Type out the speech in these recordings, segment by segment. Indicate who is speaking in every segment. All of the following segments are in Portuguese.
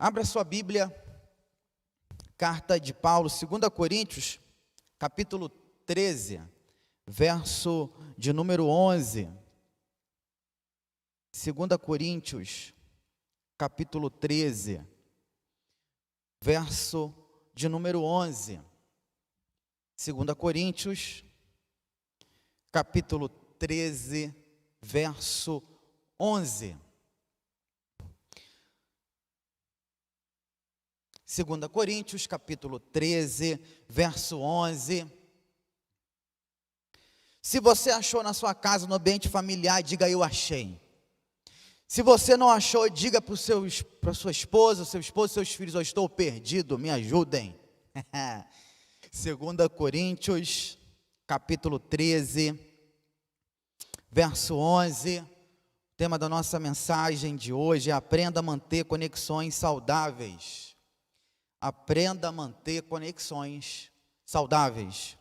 Speaker 1: Abra sua Bíblia, carta de Paulo, 2 Coríntios, capítulo 13, verso de número 11. 2 Coríntios, capítulo 13, verso de número 11. 2 Coríntios, capítulo 13, verso 11. 2 Coríntios, capítulo 13, verso 11. Se você achou na sua casa, no ambiente familiar, diga: eu achei. Se você não achou, diga para sua esposa, seu esposo, seus filhos: eu estou perdido, me ajudem. 2 Coríntios, capítulo 13, verso 11. O tema da nossa mensagem de hoje é: aprenda a manter conexões saudáveis. Aprenda a manter conexões saudáveis.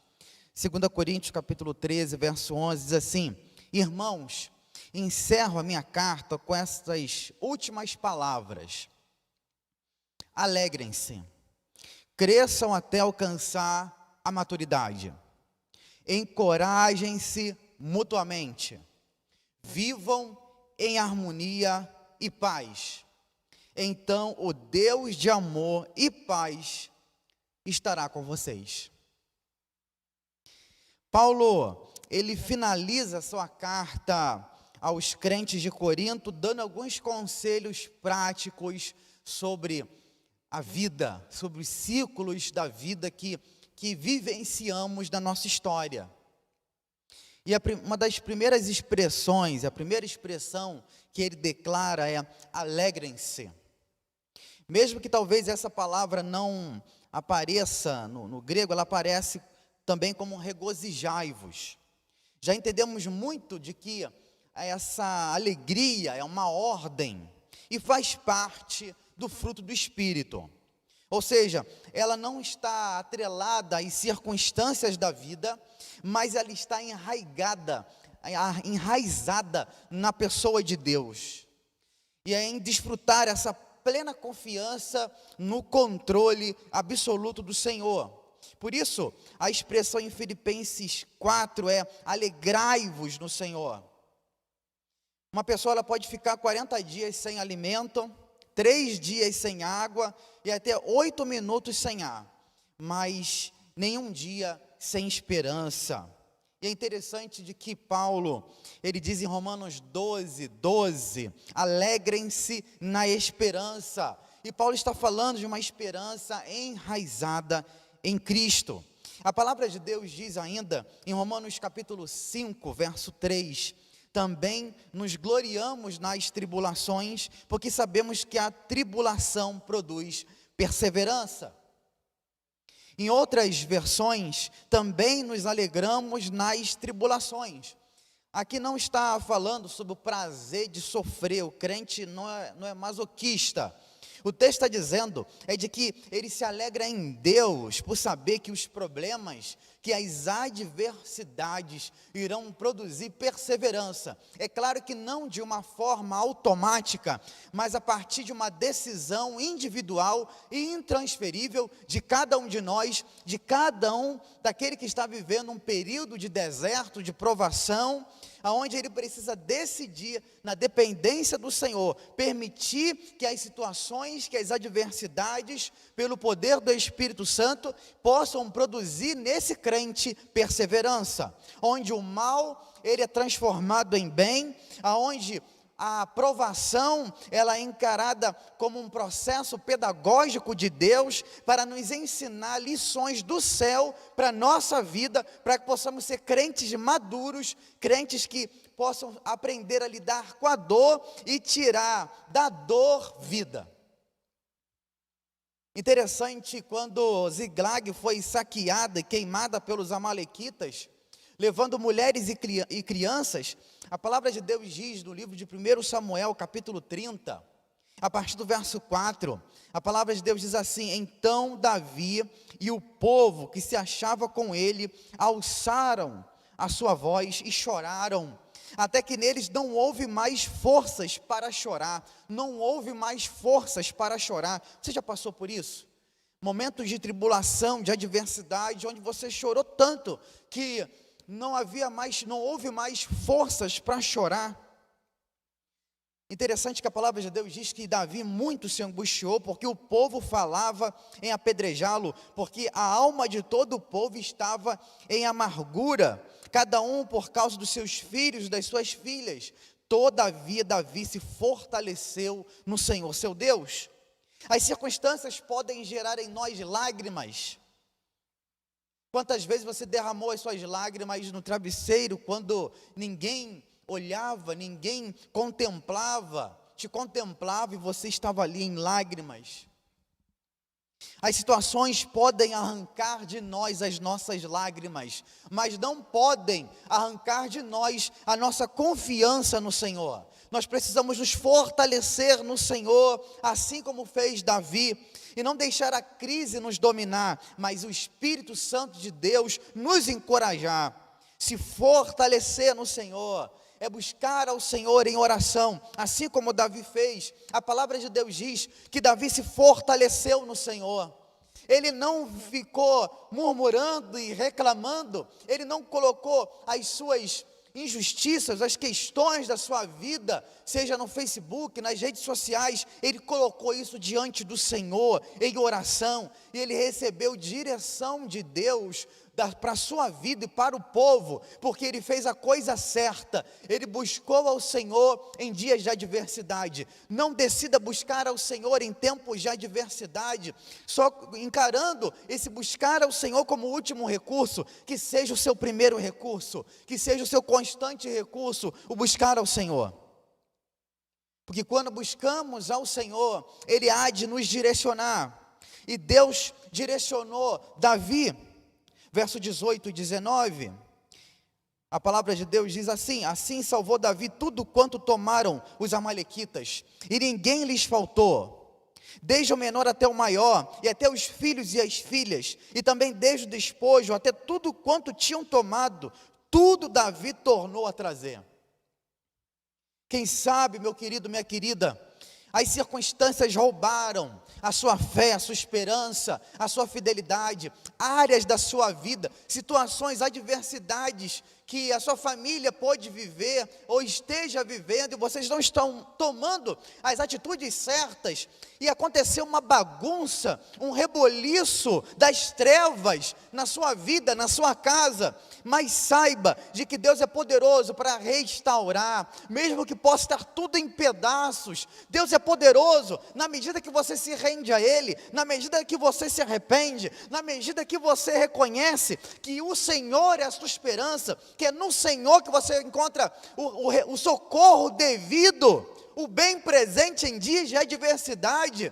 Speaker 1: 2 Coríntios, capítulo 13, verso 11, diz assim: irmãos, encerro a minha carta com estas últimas palavras. Alegrem-se, cresçam até alcançar a maturidade, encorajem-se mutuamente, vivam em harmonia e paz. Então o Deus de amor e paz estará com vocês. Paulo, ele finaliza sua carta aos crentes de Corinto, dando alguns conselhos práticos sobre a vida, sobre os ciclos da vida que vivenciamos na nossa história. E uma das primeiras expressões, a primeira expressão que ele declara é: alegrem-se. Mesmo que talvez essa palavra não apareça no grego, ela aparece também como regozijai-vos. Já entendemos muito de que essa alegria é uma ordem e faz parte do fruto do Espírito. Ou seja, ela não está atrelada às circunstâncias da vida, mas ela está enraizada na pessoa de Deus. E é em desfrutar essa plena confiança no controle absoluto do Senhor. Por isso, a expressão em Filipenses 4 é: alegrai-vos no Senhor. Uma pessoa ela pode ficar 40 dias sem alimento, 3 dias sem água e até 8 minutos sem ar, mas nenhum dia sem esperança. E é interessante de que Paulo, ele diz em Romanos 12, 12, alegrem-se na esperança. E Paulo está falando de uma esperança enraizada em Cristo. A palavra de Deus diz ainda, em Romanos capítulo 5, verso 3, também nos gloriamos nas tribulações, porque sabemos que a tribulação produz perseverança. Em outras versões, também nos alegramos nas tribulações. Aqui não está falando sobre o prazer de sofrer, o crente não é masoquista. O texto está dizendo de que ele se alegra em Deus por saber que os problemas, que as adversidades irão produzir perseverança. É claro que não de uma forma automática, mas a partir de uma decisão individual e intransferível de cada um de nós, de cada um daquele que está vivendo um período de deserto, de provação, aonde ele precisa decidir, na dependência do Senhor, permitir que as situações, que as adversidades, pelo poder do Espírito Santo, possam produzir nesse crente perseverança, onde o mal, ele é transformado em bem, aonde a provação, ela é encarada como um processo pedagógico de Deus, para nos ensinar lições do céu, para a nossa vida, para que possamos ser crentes maduros, crentes que possam aprender a lidar com a dor, e tirar da dor vida. Interessante, quando Ziglag foi saqueada e queimada pelos amalequitas, levando mulheres e crianças, a palavra de Deus diz no livro de 1 Samuel, capítulo 30, a partir do verso 4, a palavra de Deus diz assim: então Davi e o povo que se achava com ele alçaram a sua voz e choraram, até que neles não houve mais forças para chorar, não houve mais forças para chorar. Você já passou por isso? Momentos de tribulação, de adversidade, onde você chorou tanto que não houve mais forças para chorar. Interessante que a palavra de Deus diz que Davi muito se angustiou, porque o povo falava em apedrejá-lo, porque a alma de todo o povo estava em amargura, cada um por causa dos seus filhos, das suas filhas. Todavia Davi se fortaleceu no Senhor, seu Deus. As circunstâncias podem gerar em nós lágrimas. Quantas vezes você derramou as suas lágrimas no travesseiro, quando ninguém olhava, ninguém te contemplava e você estava ali em lágrimas? As situações podem arrancar de nós as nossas lágrimas, mas não podem arrancar de nós a nossa confiança no Senhor. Nós precisamos nos fortalecer no Senhor, assim como fez Davi, e não deixar a crise nos dominar, mas o Espírito Santo de Deus nos encorajar. Se fortalecer no Senhor é buscar ao Senhor em oração, assim como Davi fez. A palavra de Deus diz que Davi se fortaleceu no Senhor. Ele não ficou murmurando e reclamando, ele não colocou as suas injustiças, as questões da sua vida, seja no Facebook, nas redes sociais. Ele colocou isso diante do Senhor, em oração, e ele recebeu direção de Deus para a sua vida e para o povo, porque ele fez a coisa certa. Ele buscou ao Senhor em dias de adversidade. Não decida buscar ao Senhor em tempos de adversidade, só encarando esse buscar ao Senhor como último recurso. Que seja o seu primeiro recurso, que seja o seu constante recurso, o buscar ao Senhor. Porque quando buscamos ao Senhor, Ele há de nos direcionar. E Deus direcionou Davi. Verso 18 e 19, a palavra de Deus diz assim: assim salvou Davi tudo quanto tomaram os amalequitas, e ninguém lhes faltou, desde o menor até o maior, e até os filhos e as filhas, e também desde o despojo, até tudo quanto tinham tomado, tudo Davi tornou a trazer. Quem sabe, meu querido, minha querida, as circunstâncias roubaram a sua fé, a sua esperança, a sua fidelidade, áreas da sua vida, situações, adversidades que a sua família pode viver ou esteja vivendo, e vocês não estão tomando as atitudes certas, e aconteceu uma bagunça, um reboliço das trevas na sua vida, na sua casa. Mas saiba de que Deus é poderoso para restaurar, mesmo que possa estar tudo em pedaços. Deus é poderoso na medida que você se rende a Ele, na medida que você se arrepende, na medida que você reconhece que o Senhor é a sua esperança, que é no Senhor que você encontra o socorro devido, o bem presente em dias de adversidade.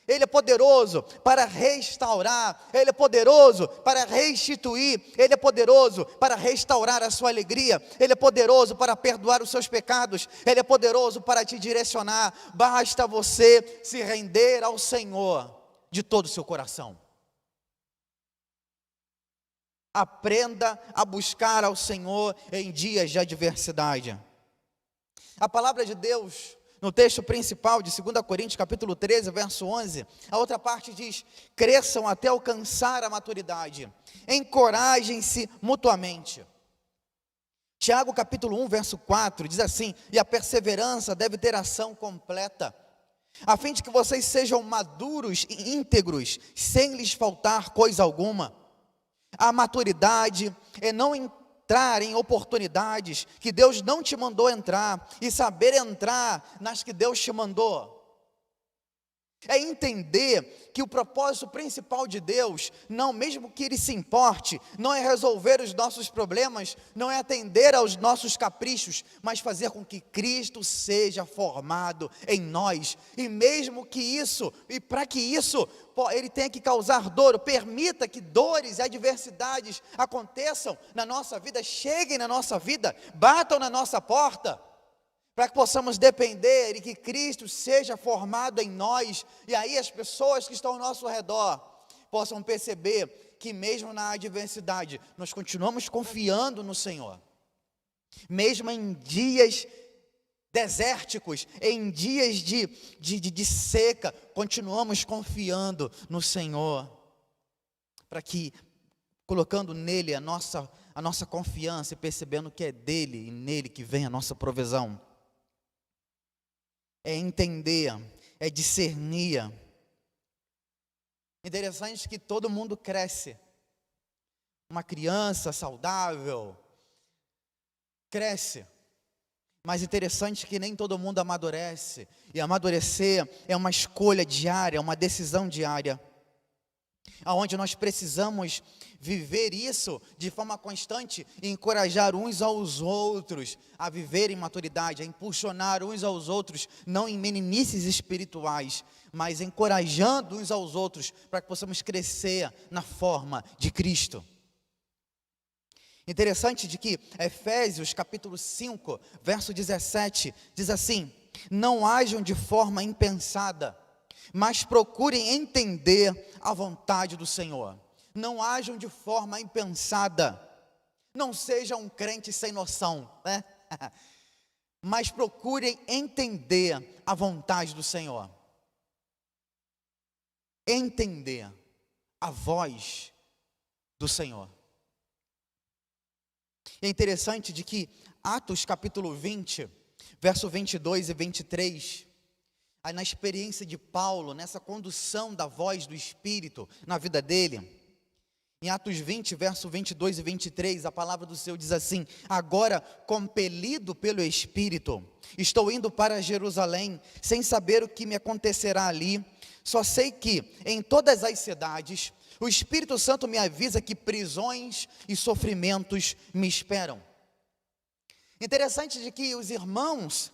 Speaker 1: Ele é poderoso para restaurar, Ele é poderoso para restituir, Ele é poderoso para restaurar a sua alegria, Ele é poderoso para perdoar os seus pecados, Ele é poderoso para te direcionar. Basta você se render ao Senhor de todo o seu coração. Aprenda a buscar ao Senhor em dias de adversidade. A palavra de Deus, no texto principal de 2 Coríntios, capítulo 13, verso 11, a outra parte diz: cresçam até alcançar a maturidade, encorajem-se mutuamente. Tiago, capítulo 1, verso 4, diz assim: e a perseverança deve ter ação completa, a fim de que vocês sejam maduros e íntegros, sem lhes faltar coisa alguma. A maturidade é não entrar em oportunidades que Deus não te mandou entrar, e saber entrar nas que Deus te mandou. É entender que o propósito principal de Deus, não, mesmo que Ele se importe, não é resolver os nossos problemas, não é atender aos nossos caprichos, mas fazer com que Cristo seja formado em nós. E mesmo que isso, e para que isso Ele tenha que causar dor, permita que dores e adversidades aconteçam na nossa vida, cheguem na nossa vida, batam na nossa porta, para que possamos depender e que Cristo seja formado em nós, e aí as pessoas que estão ao nosso redor possam perceber que mesmo na adversidade, nós continuamos confiando no Senhor. Mesmo em dias desérticos, em dias de seca, continuamos confiando no Senhor, para que, colocando nele a nossa confiança e percebendo que é dele e nele que vem a nossa provisão. É entender, é discernir. Interessante que todo mundo cresce. Uma criança saudável cresce. Mas interessante que nem todo mundo amadurece. E amadurecer é uma escolha diária, uma decisão diária, aonde nós precisamos viver isso de forma constante e encorajar uns aos outros a viver em maturidade, a impulsionar uns aos outros, não em meninices espirituais, mas encorajando uns aos outros para que possamos crescer na forma de Cristo. Interessante de que Efésios capítulo 5, verso 17, diz assim: não hajam de forma impensada, mas procurem entender a vontade do Senhor. Não hajam de forma impensada, não seja um crente sem noção, né? Mas procurem entender a vontade do Senhor. Entender a voz do Senhor. É interessante de que Atos capítulo 20, verso 22 e 23, aí na experiência de Paulo, nessa condução da voz do Espírito na vida dele, em Atos 20, verso 22 e 23, a palavra do Senhor diz assim: agora, compelido pelo Espírito, estou indo para Jerusalém, sem saber o que me acontecerá ali, só sei que em todas as cidades, o Espírito Santo me avisa que prisões e sofrimentos me esperam. Interessante de que os irmãos,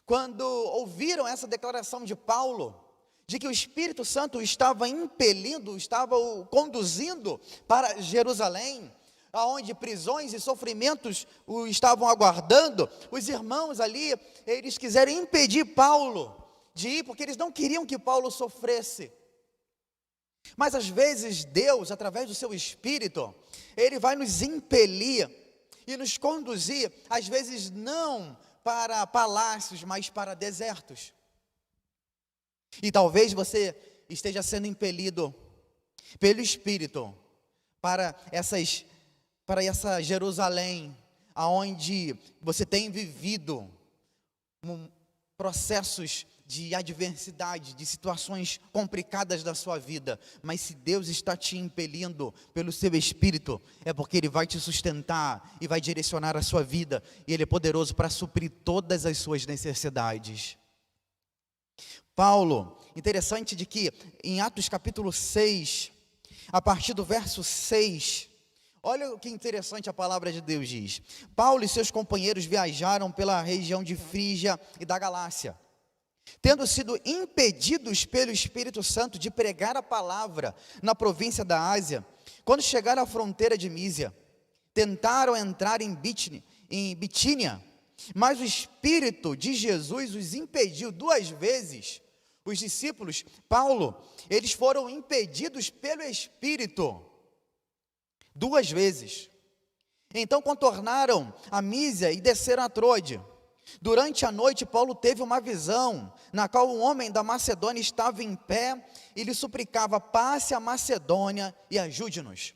Speaker 1: quando ouviram essa declaração de Paulo, de que o Espírito Santo estava impelindo, estava o conduzindo para Jerusalém, aonde prisões e sofrimentos o estavam aguardando, os irmãos ali, eles quiseram impedir Paulo de ir, porque eles não queriam que Paulo sofresse. Mas às vezes Deus, através do seu Espírito, Ele vai nos impelir e nos conduzir, às vezes não para palácios, mas para desertos. E talvez você esteja sendo impelido pelo Espírito para essa Jerusalém, aonde você tem vivido processos de adversidade, de situações complicadas da sua vida, mas se Deus está te impelindo pelo seu Espírito, é porque Ele vai te sustentar e vai direcionar a sua vida, e Ele é poderoso para suprir todas as suas necessidades. Paulo, interessante de que em Atos capítulo 6, a partir do verso 6, olha o que interessante a palavra de Deus diz: Paulo e seus companheiros viajaram pela região de Frígia e da Galácia, tendo sido impedidos pelo Espírito Santo de pregar a palavra na província da Ásia. Quando chegaram à fronteira de Mísia, tentaram entrar em Bitínia, mas o Espírito de Jesus os impediu 2 vezes. Os discípulos, Paulo, eles foram impedidos pelo Espírito 2 vezes. Então contornaram a Mísia e desceram a Troade. Durante a noite, Paulo teve uma visão, na qual um homem da Macedônia estava em pé e lhe suplicava: passe a Macedônia e ajude-nos.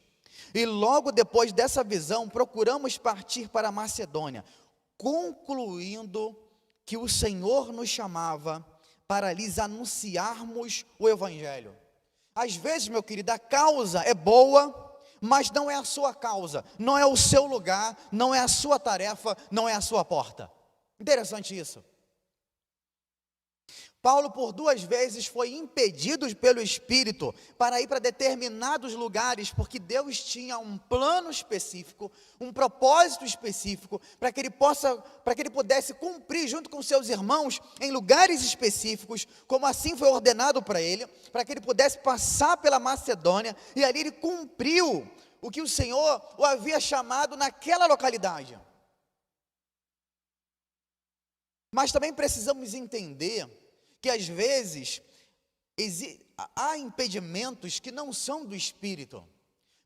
Speaker 1: E logo depois dessa visão, procuramos partir para a Macedônia, concluindo que o Senhor nos chamava para lhes anunciarmos o Evangelho. Às vezes, meu querido, a causa é boa, mas não é a sua causa, não é o seu lugar, não é a sua tarefa, não é a sua porta. Interessante isso. Paulo por 2 vezes foi impedido pelo Espírito para ir para determinados lugares, porque Deus tinha um plano específico, um propósito específico, para que ele pudesse cumprir junto com seus irmãos em lugares específicos, como assim foi ordenado para ele, para que ele pudesse passar pela Macedônia, e ali ele cumpriu o que o Senhor o havia chamado naquela localidade. Mas também precisamos entender que às vezes há impedimentos que não são do Espírito.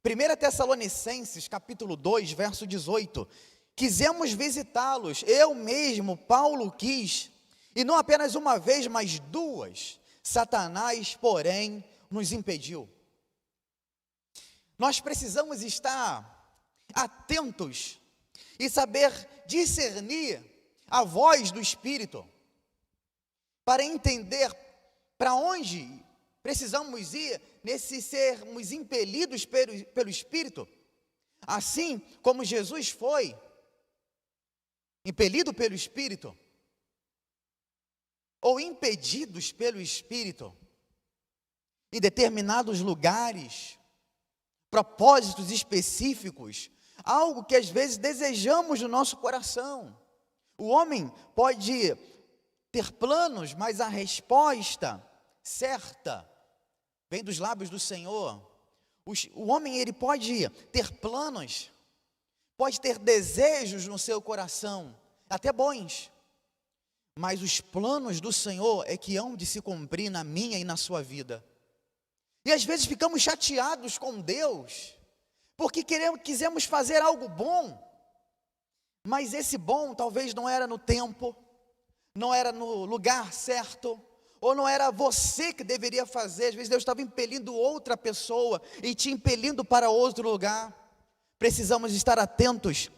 Speaker 1: 1 Tessalonicenses capítulo 2, verso 18, quisemos visitá-los, eu mesmo, Paulo, quis, e não apenas uma vez, mas duas. Satanás, porém, nos impediu. Nós precisamos estar atentos e saber discernir a voz do Espírito, para entender para onde precisamos ir nesse sermos impelidos pelo Espírito, assim como Jesus foi impelido pelo Espírito, ou impedidos pelo Espírito, em determinados lugares, propósitos específicos, algo que às vezes desejamos no nosso coração. O homem pode ter planos, mas a resposta certa vem dos lábios do Senhor. O homem, ele pode ter planos, pode ter desejos no seu coração, até bons, mas os planos do Senhor é que hão de se cumprir na minha e na sua vida. E às vezes ficamos chateados com Deus, porque quisemos fazer algo bom, mas esse bom talvez não era no tempo, não era no lugar certo, ou não era você que deveria fazer. Às vezes Deus estava impelindo outra pessoa e te impelindo para outro lugar. Precisamos estar atentos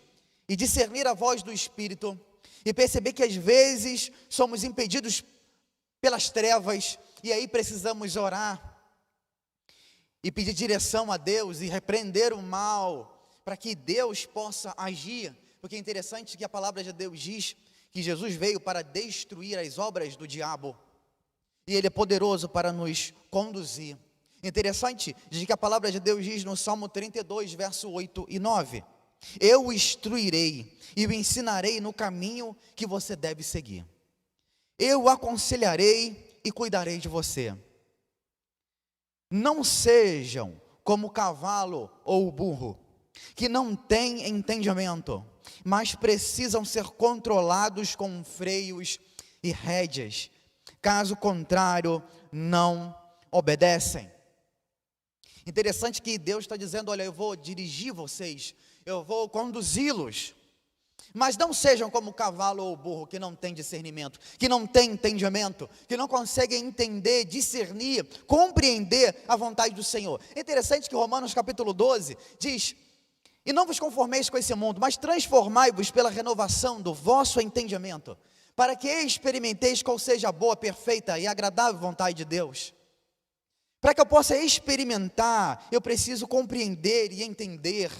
Speaker 1: e discernir a voz do Espírito e perceber que às vezes somos impedidos pelas trevas, e aí precisamos orar e pedir direção a Deus e repreender o mal, para que Deus possa agir. Porque é interessante que a palavra de Deus diz que Jesus veio para destruir as obras do diabo, e Ele é poderoso para nos conduzir. Interessante de que a palavra de Deus diz no Salmo 32, verso 8 e 9: eu o instruirei e o ensinarei no caminho que você deve seguir. Eu o aconselharei e cuidarei de você. Não sejam como o cavalo ou o burro, que não têm entendimento, mas precisam ser controlados com freios e rédeas. Caso contrário, não obedecem. Interessante que Deus está dizendo: olha, eu vou dirigir vocês, eu vou conduzi-los, mas não sejam como o cavalo ou o burro, que não tem discernimento, que não tem entendimento, que não conseguem entender, discernir, compreender a vontade do Senhor. É interessante que Romanos capítulo 12 diz: e não vos conformeis com esse mundo, mas transformai-vos pela renovação do vosso entendimento, para que experimenteis qual seja a boa, perfeita e agradável vontade de Deus. Para que eu possa experimentar, eu preciso compreender e entender,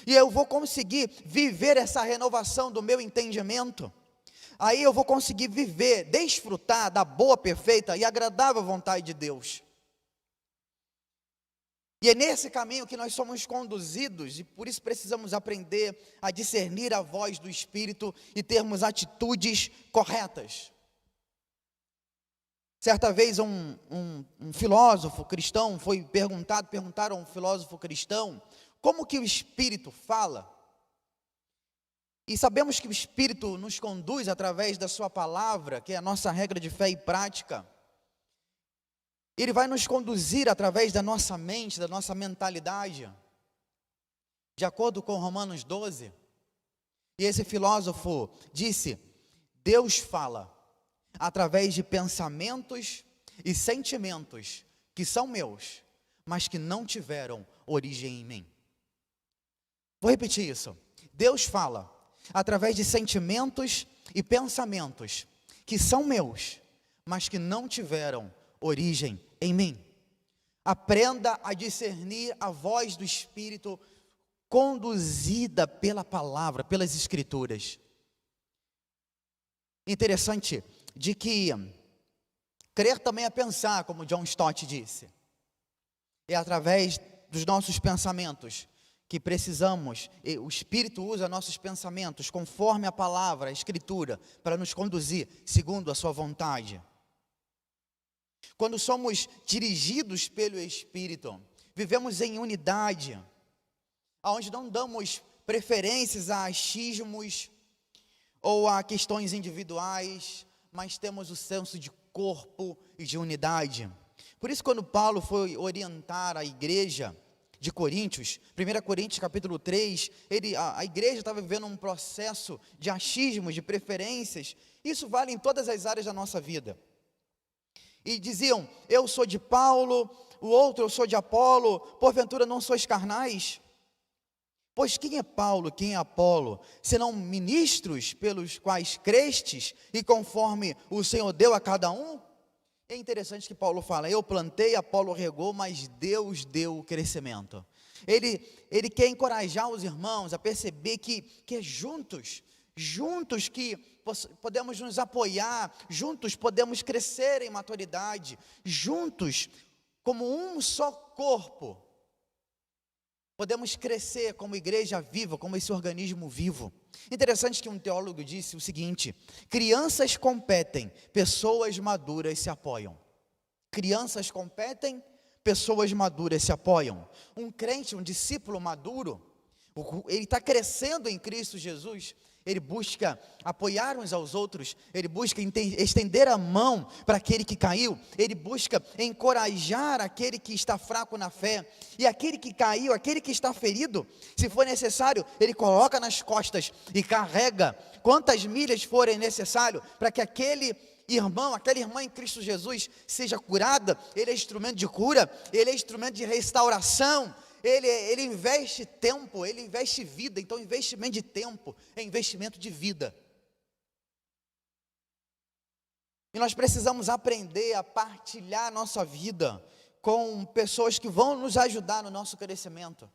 Speaker 1: e eu vou conseguir viver essa renovação do meu entendimento. Aí eu vou conseguir viver, desfrutar da boa, perfeita e agradável vontade de Deus. E é nesse caminho que nós somos conduzidos, e por isso precisamos aprender a discernir a voz do Espírito e termos atitudes corretas. Certa vez um filósofo cristão perguntaram a um filósofo cristão como que o Espírito fala. E sabemos que o Espírito nos conduz através da sua palavra, que é a nossa regra de fé e prática. Ele vai nos conduzir através da nossa mente, da nossa mentalidade, de acordo com Romanos 12. E esse filósofo disse: Deus fala através de pensamentos e sentimentos que são meus, mas que não tiveram origem em mim. Vou repetir isso. Deus fala através de sentimentos e pensamentos que são meus, mas que não tiveram origem em mim. Aprenda a discernir a voz do Espírito conduzida pela palavra, pelas Escrituras. Interessante de que crer também é pensar, como John Stott disse. É através dos nossos pensamentos que precisamos, o Espírito usa nossos pensamentos conforme a palavra, a Escritura, para nos conduzir segundo a sua vontade. Quando somos dirigidos pelo Espírito, vivemos em unidade, onde não damos preferências a achismos ou a questões individuais, mas temos o senso de corpo e de unidade. Por isso, quando Paulo foi orientar a igreja de Coríntios, 1 Coríntios capítulo 3, a igreja estava vivendo um processo de achismos, de preferências. Isso vale em todas as áreas da nossa vida. E diziam, eu sou de Paulo, o outro eu sou de Apolo, porventura não sois carnais? Pois quem é Paulo, quem é Apolo, senão ministros pelos quais crestes, e conforme o Senhor deu a cada um? É interessante que Paulo fala, eu plantei, Apolo regou, mas Deus deu o crescimento. Ele quer encorajar os irmãos a perceber que é juntos que podemos nos apoiar, juntos podemos crescer em maturidade, juntos, como um só corpo, podemos crescer como igreja viva, como esse organismo vivo. Interessante que um teólogo disse o seguinte, crianças competem, pessoas maduras se apoiam. Crianças competem, pessoas maduras se apoiam. Um crente, um discípulo maduro, ele está crescendo em Cristo Jesus, ele busca apoiar uns aos outros, ele busca estender a mão para aquele que caiu, ele busca encorajar aquele que está fraco na fé, e aquele que caiu, aquele que está ferido, se for necessário, ele coloca nas costas e carrega quantas milhas forem necessário, para que aquele irmão, aquela irmã em Cristo Jesus seja curada. Ele é instrumento de cura, ele é instrumento de restauração. Ele investe tempo, ele investe vida. Então investimento de tempo é investimento de vida. E nós precisamos aprender a partilhar nossa vida com pessoas que vão nos ajudar no nosso crescimento.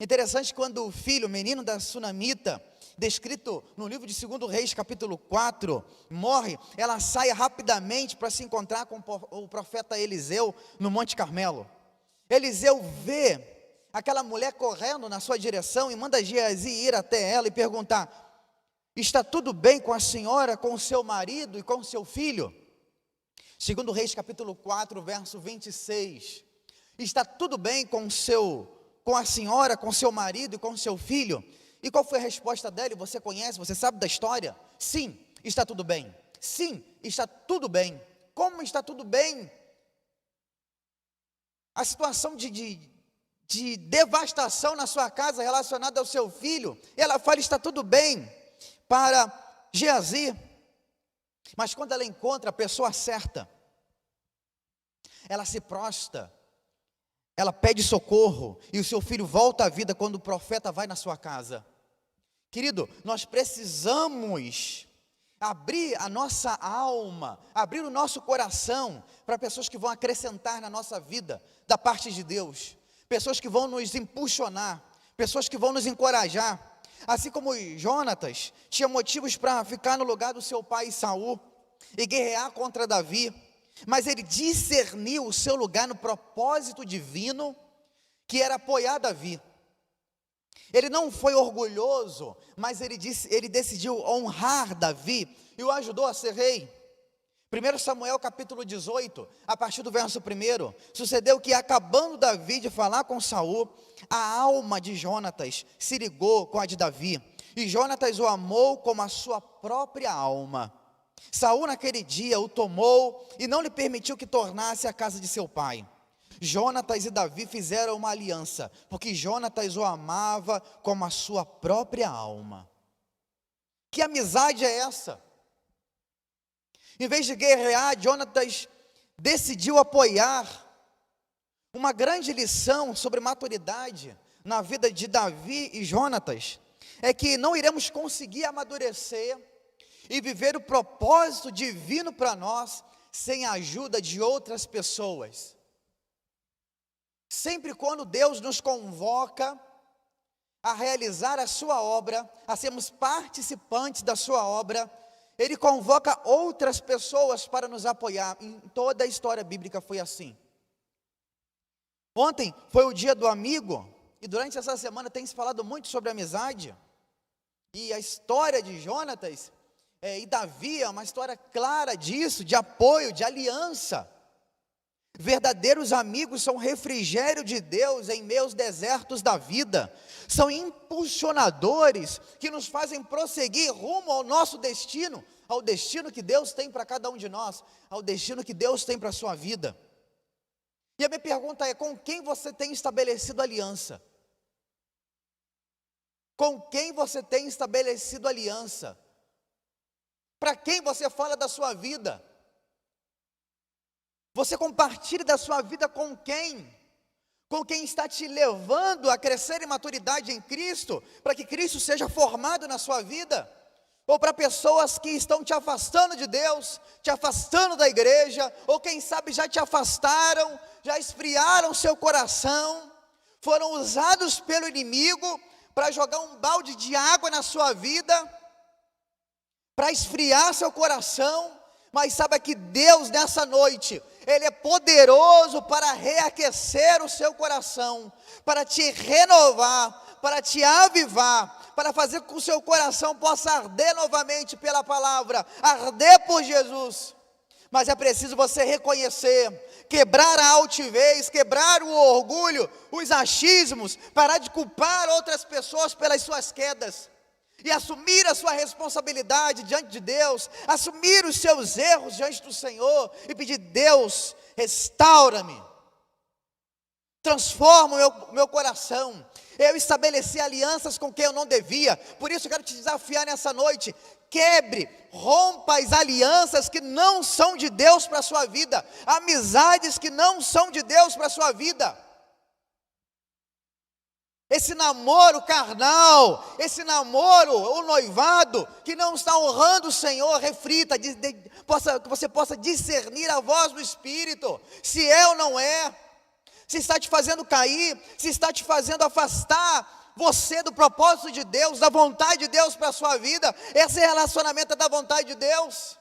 Speaker 1: Interessante quando o filho, o menino da Sunamita, descrito no livro de 2 Reis, capítulo 4, morre, ela sai rapidamente para se encontrar com o profeta Eliseu no Monte Carmelo. Eliseu vê aquela mulher correndo na sua direção e manda Geazi ir até ela e perguntar, está tudo bem com a senhora, com o seu marido e com o seu filho? 2 Reis capítulo 4, verso 26, está tudo bem com a senhora, com seu marido e com seu filho? E qual foi a resposta dele? Você conhece, você sabe da história? Sim, está tudo bem. Sim, está tudo bem. Como está tudo bem? A situação de devastação na sua casa relacionada ao seu filho, ela fala, está tudo bem para Geazi, mas quando ela encontra a pessoa certa, ela se prostra, ela pede socorro, e o seu filho volta à vida quando o profeta vai na sua casa. Querido, nós precisamos abrir a nossa alma, abrir o nosso coração para pessoas que vão acrescentar na nossa vida, da parte de Deus, pessoas que vão nos impulsionar, pessoas que vão nos encorajar, assim como Jonatas tinha motivos para ficar no lugar do seu pai Saul, e guerrear contra Davi, mas ele discerniu o seu lugar no propósito divino, que era apoiar Davi. Ele não foi orgulhoso, mas ele decidiu honrar Davi e o ajudou a ser rei. 1 Samuel capítulo 18, a partir do verso 1, sucedeu que acabando Davi de falar com Saul, a alma de Jonatas se ligou com a de Davi, e Jonatas o amou como a sua própria alma. Saul naquele dia o tomou e não lhe permitiu que tornasse à casa de seu pai. Jonatas e Davi fizeram uma aliança, porque Jonatas o amava como a sua própria alma. Que amizade é essa? Em vez de guerrear, Jonatas decidiu apoiar. Uma grande lição sobre maturidade na vida de Davi e Jonatas é que não iremos conseguir amadurecer e viver o propósito divino para nós sem a ajuda de outras pessoas. Sempre quando Deus nos convoca a realizar a sua obra, a sermos participantes da sua obra, Ele convoca outras pessoas para nos apoiar. Em toda a história bíblica foi assim. Ontem foi o dia do amigo, e durante essa semana tem se falado muito sobre amizade, e a história de Jonatas e Davi é uma história clara disso, de apoio, de aliança. Verdadeiros amigos são refrigério de Deus em meus desertos da vida, são impulsionadores que nos fazem prosseguir rumo ao nosso destino, ao destino que Deus tem para cada um de nós, ao destino que Deus tem para a sua vida. E a minha pergunta é: com quem você tem estabelecido aliança? Com quem você tem estabelecido aliança? Para quem você fala da sua vida? Você compartilha da sua vida com quem? Com quem está te levando a crescer em maturidade em Cristo, para que Cristo seja formado na sua vida? Ou para pessoas que estão te afastando de Deus, te afastando da igreja, ou quem sabe já te afastaram, já esfriaram seu coração, foram usados pelo inimigo para jogar um balde de água na sua vida, para esfriar seu coração. Mas saiba que Deus nessa noite, Ele é poderoso para reaquecer o seu coração, para te renovar, para te avivar, para fazer com que o seu coração possa arder novamente pela palavra, arder por Jesus. Mas é preciso você reconhecer, quebrar a altivez, quebrar o orgulho, os achismos, parar de culpar outras pessoas pelas suas quedas, e assumir a sua responsabilidade diante de Deus, assumir os seus erros diante do Senhor, e pedir: Deus, restaura-me, transforma o meu coração. Eu estabeleci alianças com quem eu não devia, por isso eu quero te desafiar nessa noite: quebre, rompa as alianças que não são de Deus para a sua vida, amizades que não são de Deus para a sua vida. Esse namoro carnal, esse namoro, o noivado, que não está honrando o Senhor, reflita, que você possa discernir a voz do Espírito, se é ou não é, se está te fazendo cair, se está te fazendo afastar você do propósito de Deus, da vontade de Deus para a sua vida. Esse relacionamento é da vontade de Deus,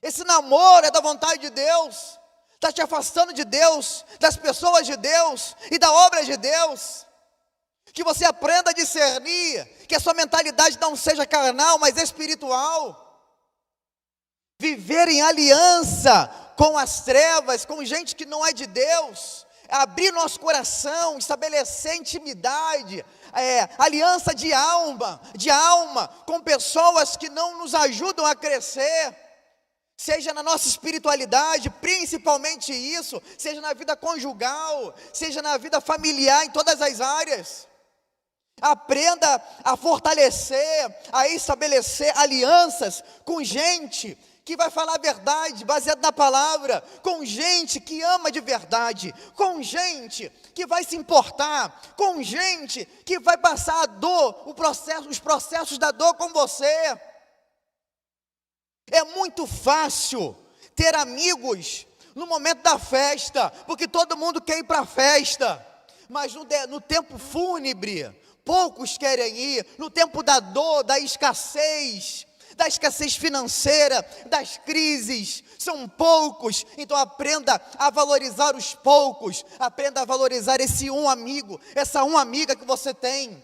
Speaker 1: esse namoro é da vontade de Deus, está te afastando de Deus, das pessoas de Deus e da obra de Deus. Que você aprenda a discernir, que a sua mentalidade não seja carnal, mas espiritual. Viver em aliança com as trevas, com gente que não é de Deus, abrir nosso coração, estabelecer intimidade, aliança de alma, com pessoas que não nos ajudam a crescer, seja na nossa espiritualidade, principalmente isso, seja na vida conjugal, seja na vida familiar, em todas as áreas. Aprenda a fortalecer, a estabelecer alianças com gente que vai falar a verdade, baseado na palavra, com gente que ama de verdade, com gente que vai se importar, com gente que vai passar a dor, os processos da dor com você. É muito fácil ter amigos no momento da festa, porque todo mundo quer ir para a festa, mas no tempo fúnebre, poucos querem ir. No tempo da dor, da escassez financeira, das crises, são poucos. Então aprenda a valorizar os poucos, aprenda a valorizar esse um amigo, essa uma amiga que você tem.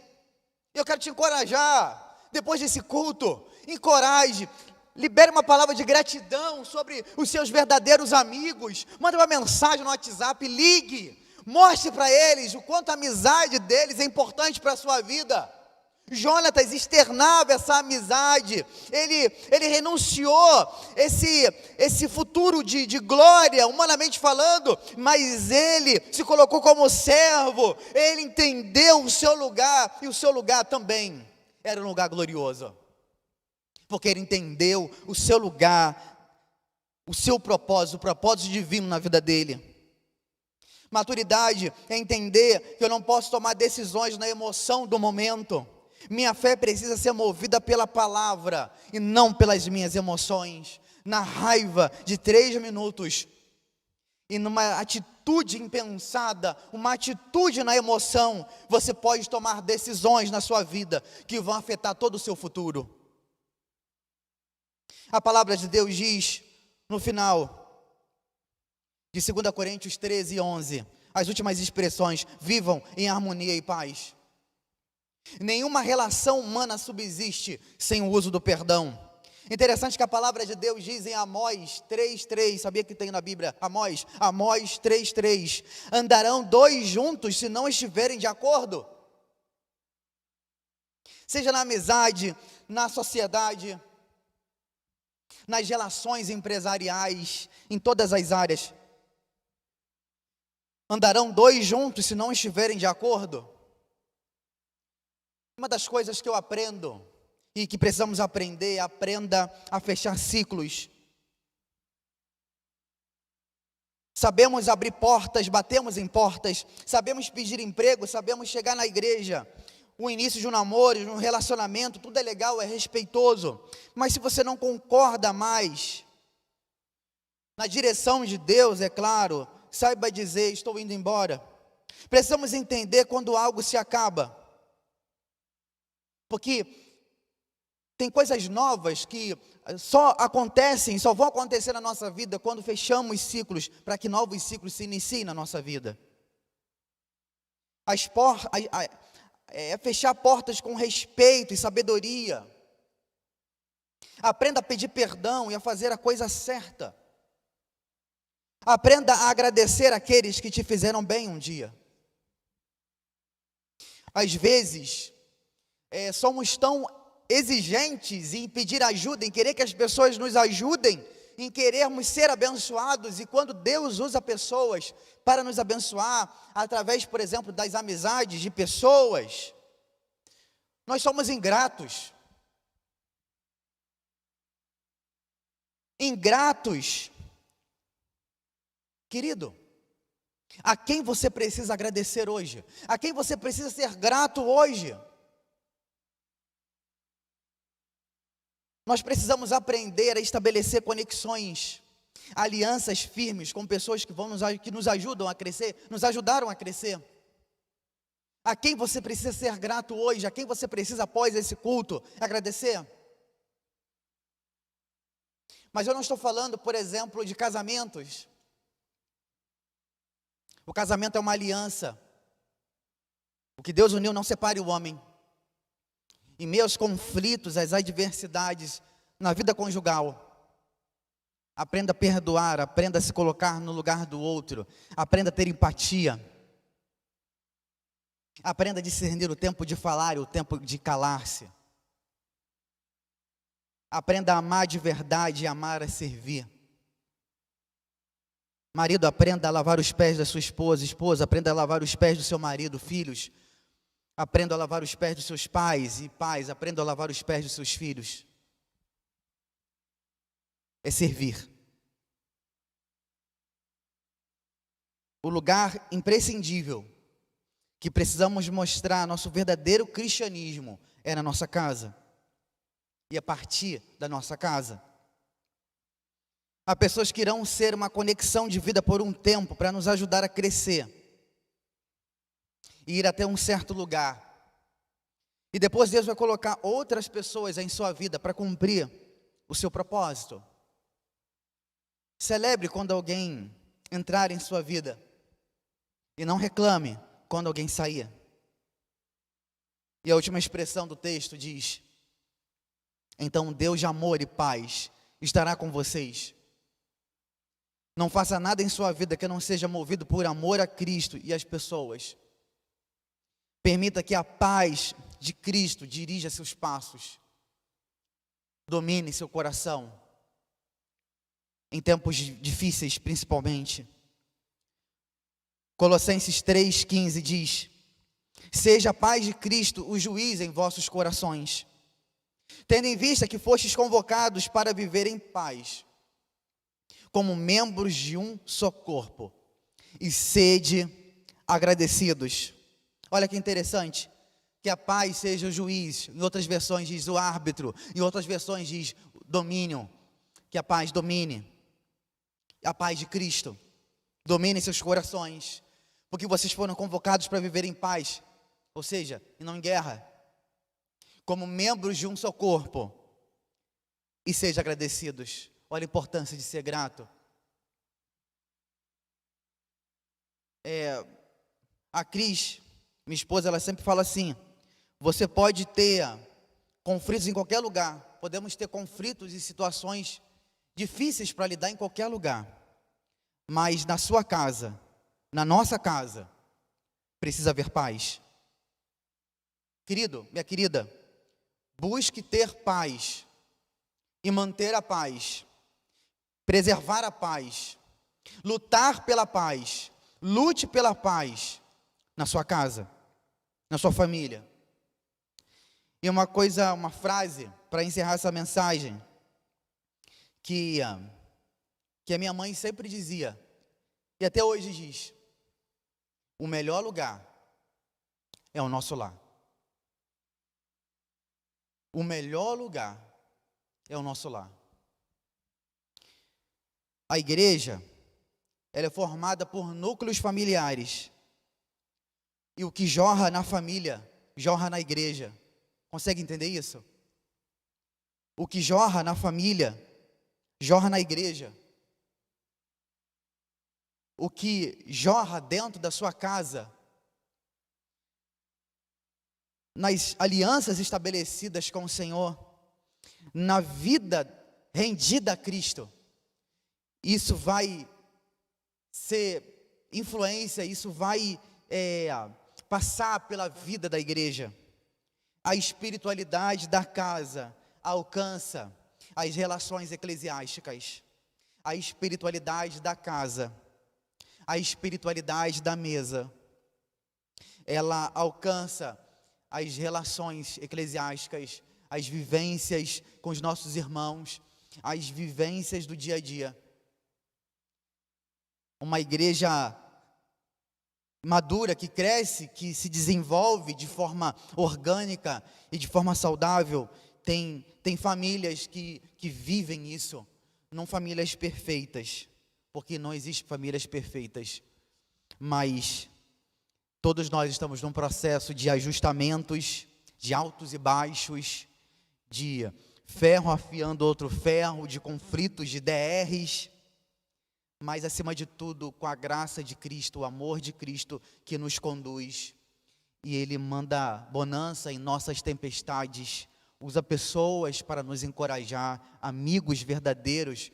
Speaker 1: Eu quero te encorajar, depois desse culto, encoraje, libere uma palavra de gratidão sobre os seus verdadeiros amigos, manda uma mensagem no WhatsApp, ligue, mostre para eles o quanto a amizade deles é importante para a sua vida. Jonatas externava essa amizade, ele renunciou esse futuro de glória, humanamente falando, mas ele se colocou como servo, ele entendeu o seu lugar, e o seu lugar também era um lugar glorioso, porque ele entendeu o seu lugar, o seu propósito, o propósito divino na vida dele. Maturidade é entender que eu não posso tomar decisões na emoção do momento. Minha fé precisa ser movida pela palavra e não pelas minhas emoções. Na raiva de 3 minutos e numa atitude impensada, uma atitude na emoção, você pode tomar decisões na sua vida que vão afetar todo o seu futuro. A palavra de Deus diz no final de 2 Coríntios 13:11, as últimas expressões: vivam em harmonia e paz. Nenhuma relação humana subsiste sem o uso do perdão. Interessante que a palavra de Deus diz em Amós 3:3, sabia que tem na Bíblia? Amós 3:3, andarão 2 juntos se não estiverem de acordo. Seja na amizade, na sociedade, nas relações empresariais, em todas as áreas. Andarão dois juntos se não estiverem de acordo? Uma das coisas que eu aprendo e que precisamos aprender, aprenda a fechar ciclos. Sabemos abrir portas, batemos em portas, sabemos pedir emprego, sabemos chegar na igreja. O início de um namoro, de um relacionamento, tudo é legal, é respeitoso. Mas se você não concorda mais na direção de Deus, é claro, saiba dizer, estou indo embora. Precisamos entender quando algo se acaba. Porque tem coisas novas que só acontecem, só vão acontecer na nossa vida quando fechamos ciclos, para que novos ciclos se iniciem na nossa vida. Fechar portas com respeito e sabedoria. Aprenda a pedir perdão e a fazer a coisa certa. Aprenda a agradecer aqueles que te fizeram bem um dia. Às vezes, somos tão exigentes em pedir ajuda, em querer que as pessoas nos ajudem, em querermos ser abençoados, e quando Deus usa pessoas para nos abençoar, através, por exemplo, das amizades de pessoas, nós somos ingratos. Ingratos. Querido, a quem você precisa agradecer hoje? A quem você precisa ser grato hoje? Nós precisamos aprender a estabelecer conexões, alianças firmes com pessoas que nos ajudam a crescer, nos ajudaram a crescer. A quem você precisa ser grato hoje? A quem você precisa, após esse culto, agradecer? Mas eu não estou falando, por exemplo, de casamentos. O casamento é uma aliança. O que Deus uniu não separe o homem. Em meio aos conflitos, às adversidades na vida conjugal, aprenda a perdoar, aprenda a se colocar no lugar do outro, aprenda a ter empatia, aprenda a discernir o tempo de falar e o tempo de calar-se, aprenda a amar de verdade e amar a servir. Marido, aprenda a lavar os pés da sua esposa. Esposa, aprenda a lavar os pés do seu marido. Filhos, aprenda a lavar os pés dos seus pais. E pais, aprenda a lavar os pés dos seus filhos. É servir. O lugar imprescindível que precisamos mostrar nosso verdadeiro cristianismo é na nossa casa. E a partir da nossa casa. Há pessoas que irão ser uma conexão de vida por um tempo para nos ajudar a crescer e ir até um certo lugar. E depois Deus vai colocar outras pessoas em sua vida para cumprir o seu propósito. Celebre quando alguém entrar em sua vida e não reclame quando alguém sair. E a última expressão do texto diz: então Deus de amor e paz estará com vocês. Não faça nada em sua vida que não seja movido por amor a Cristo e às pessoas. Permita que a paz de Cristo dirija seus passos. Domine seu coração. Em tempos difíceis, principalmente. Colossenses 3,15 diz: seja a paz de Cristo o juiz em vossos corações, tendo em vista que fostes convocados para viver em paz, como membros de um só corpo, e sede agradecidos. Olha que interessante, que a paz seja o juiz. Em outras versões diz o árbitro, em outras versões diz domínio, que a paz domine. A paz de Cristo domine seus corações, porque vocês foram convocados para viver em paz, ou seja, e não em guerra, como membros de um só corpo, e sejam agradecidos. Olha a importância de ser grato. A Cris, minha esposa, ela sempre fala assim: você pode ter conflitos em qualquer lugar. Podemos ter conflitos e situações difíceis para lidar em qualquer lugar. Mas na sua casa, na nossa casa, precisa haver paz. Querido, minha querida, busque ter paz e manter a paz. Preservar a paz, lutar pela paz, Lute pela paz na sua casa, na sua família. E uma frase para encerrar essa mensagem, que a minha mãe sempre dizia, e até hoje diz: o melhor lugar é o nosso lar. O melhor lugar é o nosso lar. A igreja, ela é formada por núcleos familiares. E o que jorra na família, jorra na igreja. Consegue entender isso? O que jorra na família, jorra na igreja. O que jorra dentro da sua casa, nas alianças estabelecidas com o Senhor, na vida rendida a Cristo, isso vai ser influência, isso vai passar pela vida da igreja. A espiritualidade da casa alcança as relações eclesiásticas. A espiritualidade da casa, a espiritualidade da mesa, ela alcança as relações eclesiásticas, as vivências com os nossos irmãos, as vivências do dia a dia. Uma igreja madura, que cresce, que se desenvolve de forma orgânica e de forma saudável, tem famílias que vivem isso, não famílias perfeitas, porque não existem famílias perfeitas, mas todos nós estamos num processo de ajustamentos, de altos e baixos, de ferro afiando outro ferro, de conflitos, de DRs, mas acima de tudo, com a graça de Cristo, o amor de Cristo que nos conduz, e Ele manda bonança em nossas tempestades, usa pessoas para nos encorajar, amigos verdadeiros,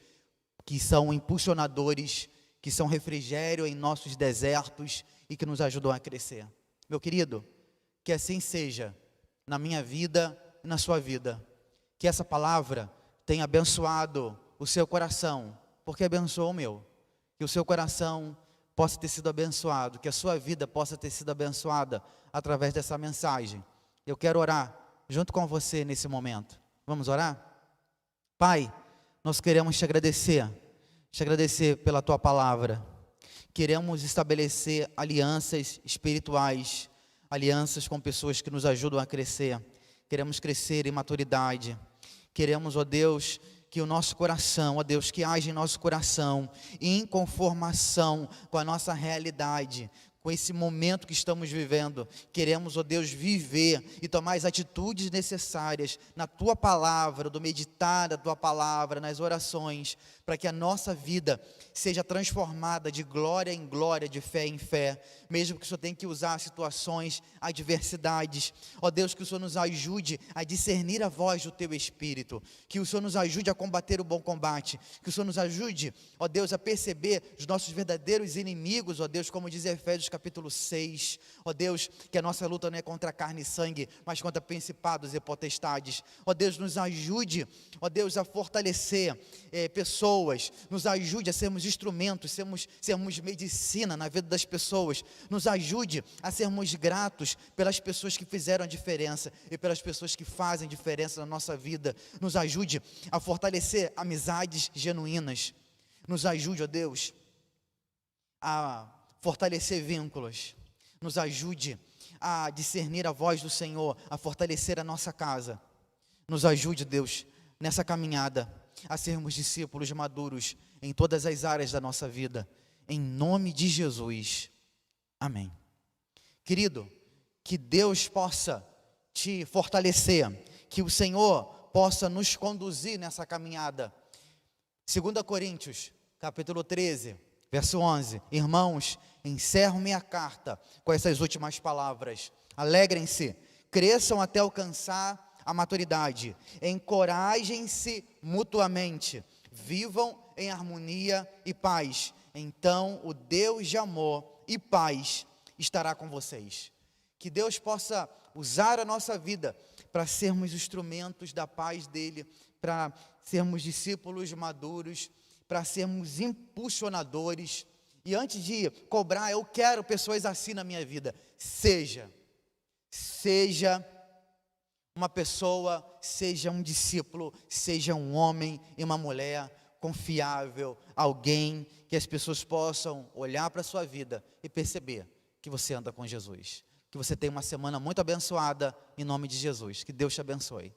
Speaker 1: que são impulsionadores, que são refrigério em nossos desertos e que nos ajudam a crescer. Meu querido, que assim seja na minha vida e na sua vida, que essa palavra tenha abençoado o seu coração, porque abençoou o meu. Que o seu coração possa ter sido abençoado, que a sua vida possa ter sido abençoada através dessa mensagem. Eu quero orar junto com você nesse momento. Vamos orar? Pai, nós queremos te agradecer pela tua palavra. Queremos estabelecer alianças espirituais, alianças com pessoas que nos ajudam a crescer. Queremos crescer em maturidade. Queremos, ó Deus, que o nosso coração, ó Deus, que haja em nosso coração, em conformação com a nossa realidade, com esse momento que estamos vivendo. Queremos, ó Deus, viver e tomar as atitudes necessárias na Tua Palavra, do meditar da Tua Palavra, nas orações, para que a nossa vida seja transformada de glória em glória, de fé em fé, mesmo que o Senhor tenha que usar situações, adversidades. Ó Deus, que o Senhor nos ajude a discernir a voz do Teu Espírito, que o Senhor nos ajude a combater o bom combate, que o Senhor nos ajude, ó Deus, a perceber os nossos verdadeiros inimigos, ó Deus, como diz Efésios capítulo 6, ó Deus, que a nossa luta não é contra carne e sangue, mas contra principados e potestades. Ó Deus, nos ajude, ó Deus, a fortalecer pessoas, nos ajude a sermos instrumentos, sermos medicina na vida das pessoas, nos ajude a sermos gratos pelas pessoas que fizeram a diferença e pelas pessoas que fazem diferença na nossa vida. Nos ajude a fortalecer amizades genuínas, nos ajude, ó Deus, a fortalecer vínculos, nos ajude a discernir a voz do Senhor, a fortalecer a nossa casa. Nos ajude, Deus, nessa caminhada, a sermos discípulos maduros em todas as áreas da nossa vida, em nome de Jesus, amém. Querido, que Deus possa te fortalecer, que o Senhor possa nos conduzir nessa caminhada. 2 Coríntios, capítulo 13, verso 11, irmãos, encerro minha carta com essas últimas palavras: alegrem-se, cresçam até alcançar a maturidade, encorajem-se mutuamente, vivam em harmonia e paz, então o Deus de amor e paz estará com vocês. Que Deus possa usar a nossa vida para sermos instrumentos da paz dEle, para sermos discípulos maduros, para sermos impulsionadores E antes de cobrar, eu quero pessoas assim na minha vida. Seja uma pessoa, seja um discípulo, seja um homem e uma mulher confiável, alguém que as pessoas possam olhar para a sua vida e perceber que você anda com Jesus. Que você tenha uma semana muito abençoada, em nome de Jesus. Que Deus te abençoe.